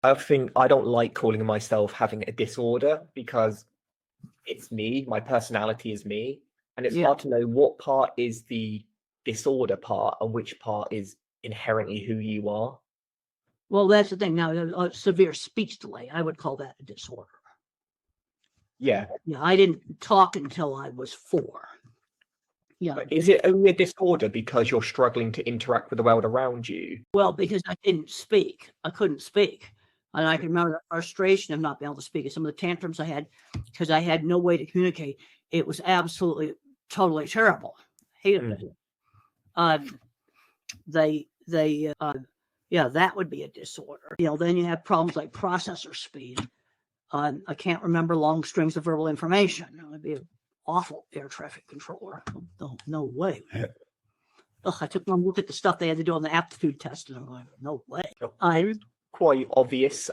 I think I don't like calling myself having a disorder because it's me, my personality is me, and it's Yeah. hard to know what part is the disorder part and which part is inherently who you are. Well, that's the thing. Now, a severe speech delay, I would call that a disorder. Yeah. Yeah, I didn't talk until I was 4. Yeah. But is it only a disorder because you're struggling to interact with the world around you? Well, because I didn't speak. I couldn't speak. And I can remember the frustration of not being able to speak and some of the tantrums I had because I had no way to communicate. It was absolutely, totally terrible. Hated it. Yeah, that would be a disorder. Then you have problems like processor speed. I can't remember long strings of verbal information. That would be an awful air traffic controller. No way. I took one look at the stuff they had to do on the aptitude test, and I'm like, no way. Quite obvious,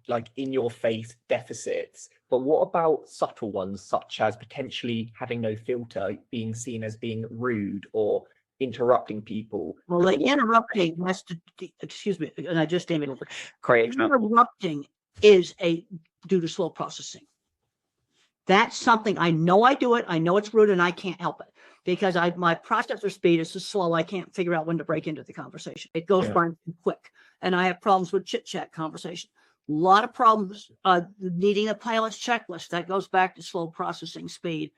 like in your face deficits, but what about subtle ones, such as potentially having no filter, being seen as being rude or interrupting people? Well, the interrupting has to, excuse me, and I just named it. Great. Interrupting is due to slow processing. That's something I know I do it. I know it's rude and I can't help it because my processor speed is so slow. I can't figure out when to break into the conversation. It goes by too quick. And I have problems with chit chat conversation. A lot of problems needing a pilot's checklist. That goes back to slow processing speed.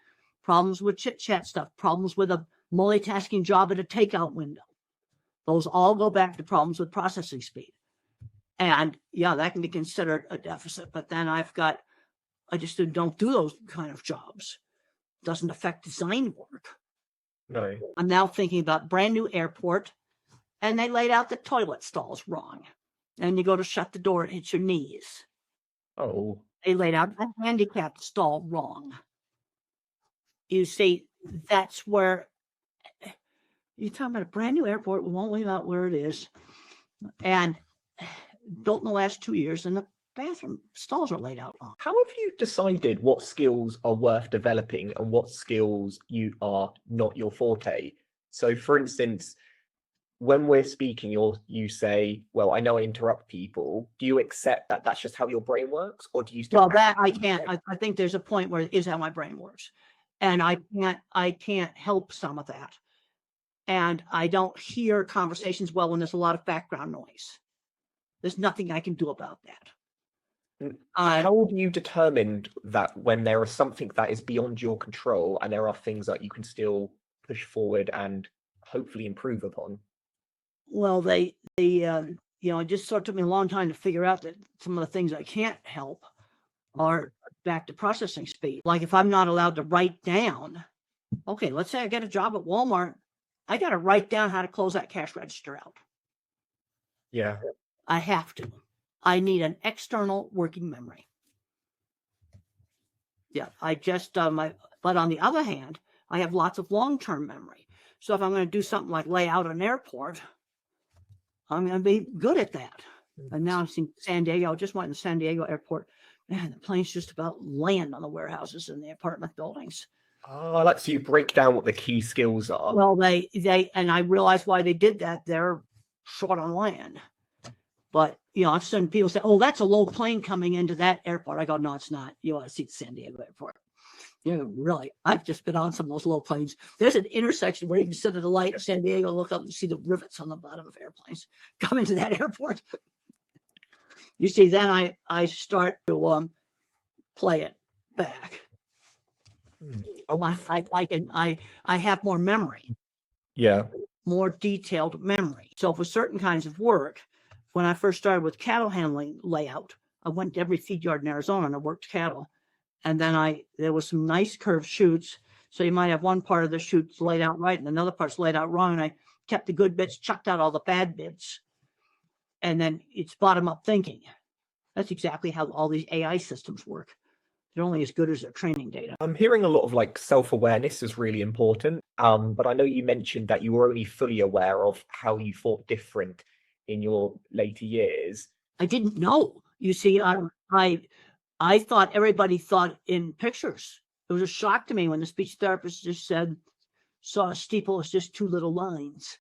Problems with chit chat stuff. Problems with a multitasking job at a takeout window. Those all go back to problems with processing speed. And yeah, that can be considered a deficit. But then I just don't do those kind of jobs. Doesn't affect design work. No. I'm now thinking about brand new airport, and they laid out the toilet stalls wrong. And you go to shut the door, it hits your knees. Oh. They laid out a handicapped stall wrong. You see, that's where you're talking about a brand new airport. We won't leave out where it is. And built in the last 2 years, and the bathroom stalls are laid out wrong. How have you decided what skills are worth developing and what skills you are not your forte? So, for instance, when we're speaking, you say, well, I know I interrupt people. Do you accept that that's just how your brain works? Or do you still... Well, that I can't. I think there's a point where it is how my brain works. And I can't help some of that. And I don't hear conversations well when there's a lot of background noise. There's nothing I can do about that. How have you determined that when there is something that is beyond your control and there are things that you can still push forward and hopefully improve upon? Well, it just sort of took me a long time to figure out that some of the things I can't help are back to processing speed. Like if I'm not allowed to write down, okay, let's say I get a job at Walmart, I got to write down how to close that cash register out. Yeah. I have to. I need an external working memory. Yeah, but on the other hand, I have lots of long-term memory. So if I'm going to do something like lay out an airport, I'm going to be good at that. And now I'm seeing San Diego. I just went to San Diego airport. Man, the planes just about land on the warehouses and the apartment buildings. Oh, I like to see you break down what the key skills are. Well, and I realized why they did that. They're short on land. But, all of a sudden people say, oh, that's a low plane coming into that airport. I go, no, it's not. You want to see the San Diego airport. Yeah, really. I've just been on some of those low planes. There's an intersection where you can sit at a light in San Diego, look up and see the rivets on the bottom of airplanes come into that airport. You see, then I start to play it back. I have more memory. Yeah. More detailed memory. So for certain kinds of work, when I first started with cattle handling layout, I went to every feed yard in Arizona and I worked cattle. And then there was some nice curved chutes. So you might have one part of the chutes laid out right and another part's laid out wrong. And I kept the good bits, chucked out all the bad bits. And then it's bottom up thinking. That's exactly how all these AI systems work. They're only as good as their training data. I'm hearing a lot of like self-awareness is really important. But I know you mentioned that you were only fully aware of how you thought different in your later years. I didn't know. You see, I thought everybody thought in pictures. It was a shock to me when the speech therapist just said, saw a steeple as just 2 little lines.